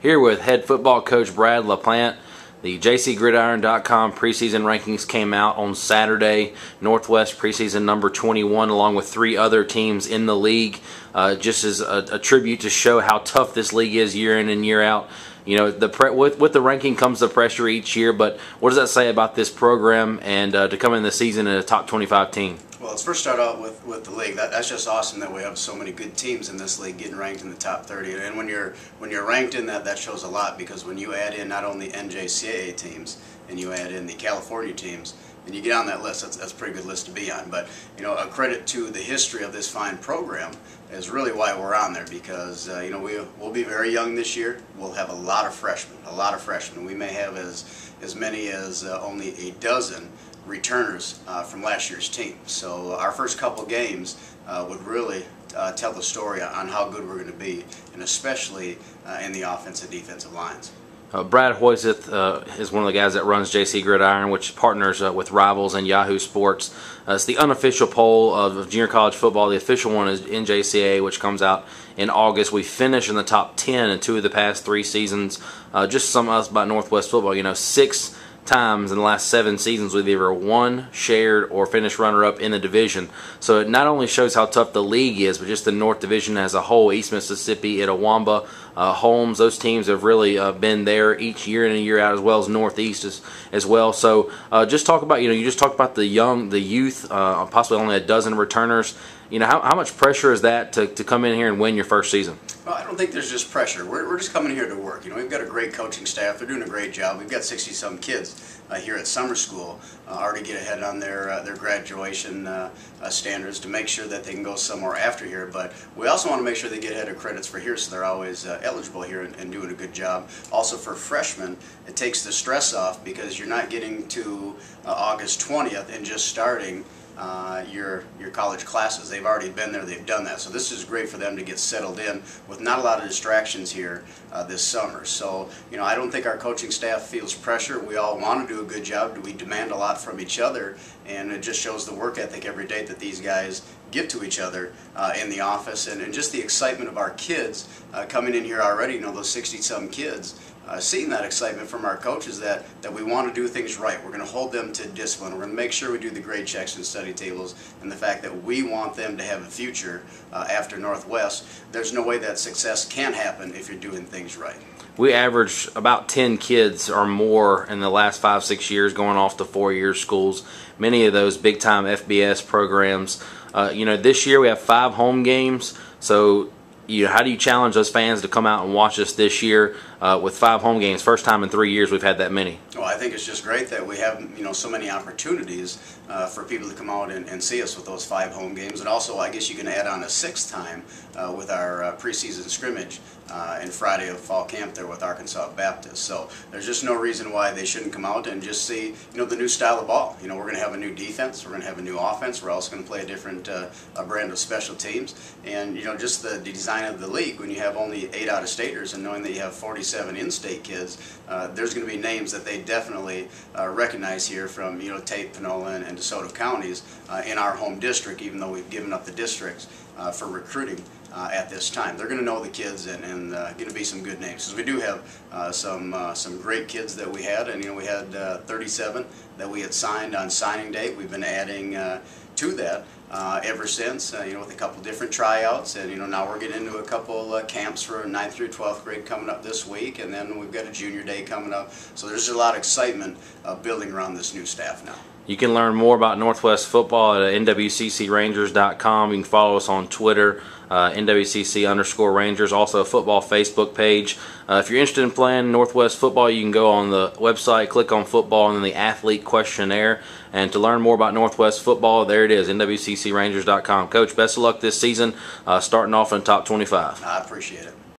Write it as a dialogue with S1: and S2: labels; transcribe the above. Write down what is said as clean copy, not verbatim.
S1: Here with head football coach Brad LaPlante. The JCGridiron.com preseason rankings came out on Saturday. Northwest preseason number 21, along with 3 other teams in the league, just as a tribute to show how tough this league is year in and year out. You know, with the ranking comes the pressure each year, but what does that say about this program and to come in the season in a top 25 team?
S2: Well, let's first start out with the league. That's just awesome that we have so many good teams in this league getting ranked in the top 30. And when you're ranked in that shows a lot, because when you add in not only NJCAA teams and you add in the California teams, and you get on that list, that's a pretty good list to be on. But you know, a credit to the history of this fine program is really why we're on there, because you know, we'll be very young this year. We'll have a lot of freshmen. We may have as many as only a dozen returners from last year's team. So our first couple games would really tell the story on how good we're going to be, and especially in the offensive and defensive lines.
S1: Brad Hoyseth is one of the guys that runs JC Gridiron, which partners with Rivals and Yahoo Sports. It's the unofficial poll of junior college football. The official one is NJCAA, which comes out in August. We finished in the top 10 in 2 of the past 3 seasons. Just some of us about Northwest football. You know, 6 times in the last 7 seasons we've either won, shared, or finished runner-up in the division. So it not only shows how tough the league is, but just the North Division as a whole. East Mississippi, Itawamba, Holmes, those teams have really been there each year in and year out, as well as Northeast as well. So just talk about, you just talked about the youth, possibly only a dozen returners. You know, how much pressure is that to come in here and win your first season?
S2: Well, I don't think there's just pressure. We're just coming here to work. You know, we've got a great coaching staff. They're doing a great job. We've got 60-some kids here at summer school already get ahead on their graduation standards to make sure that they can go somewhere after here. But we also want to make sure they get ahead of credits for here, so they're always eligible here and doing a good job. Also for freshmen, it takes the stress off, because you're not getting to August 20th and just starting your college classes. They've already been there, they've done that. So this is great for them to get settled in with not a lot of distractions here this summer. So, you know, I don't think our coaching staff feels pressure. We all want to do a good job. We demand a lot from each other, and it just shows the work ethic every day that these guys give to each other in the office, and just the excitement of our kids coming in here already. You know, those 60-some kids. Seeing that excitement from our coaches that we want to do things right. We're going to hold them to discipline. We're going to make sure we do the grade checks and study tables, and the fact that we want them to have a future after Northwest. There's no way that success can happen if you're doing things right.
S1: We average about 10 kids or more in the last 5-6 years going off to 4-year schools. Many of those big-time FBS programs. You know, this year we have 5 home games, so how do you challenge those fans to come out and watch us this year with 5 home games? First time in 3 years we've had that many.
S2: Well, I think it's just great that we have, you know, so many opportunities for people to come out and see us with those 5 home games. And also, I guess you can add on a 6th time with our preseason scrimmage and Friday of fall camp there with Arkansas Baptist. So there's just no reason why they shouldn't come out and just see, you know, the new style of ball. You know, we're going to have a new defense, we're going to have a new offense, we're also going to play a different brand of special teams, and you know, just the design of the league. When you have only 8 out-of-staters, and knowing that you have 47 in-state kids, there's going to be names that they definitely recognize here from, you know, Tate, Panola, and DeSoto counties in our home district, even though we've given up the districts for recruiting at this time. They're going to know the kids, and going to be some good names, because we do have some great kids that we had, and you know, we had 37 that we had signed on signing day. We've been adding to that ever since, you know, with a couple different tryouts, and you know, now we're getting into a couple camps for 9th through 12th grade coming up this week, and then we've got a junior day coming up. So there's a lot of excitement building around this new staff now.
S1: You can learn more about Northwest football at nwccrangers.com. You can follow us on Twitter, NWCC_Rangers, also a football Facebook page. If you're interested in playing Northwest football, you can go on the website, click on football, and then the athlete questionnaire. And to learn more about Northwest football, there it is, NWCCRangers.com. Coach, best of luck this season, starting off in the top 25.
S2: I appreciate it.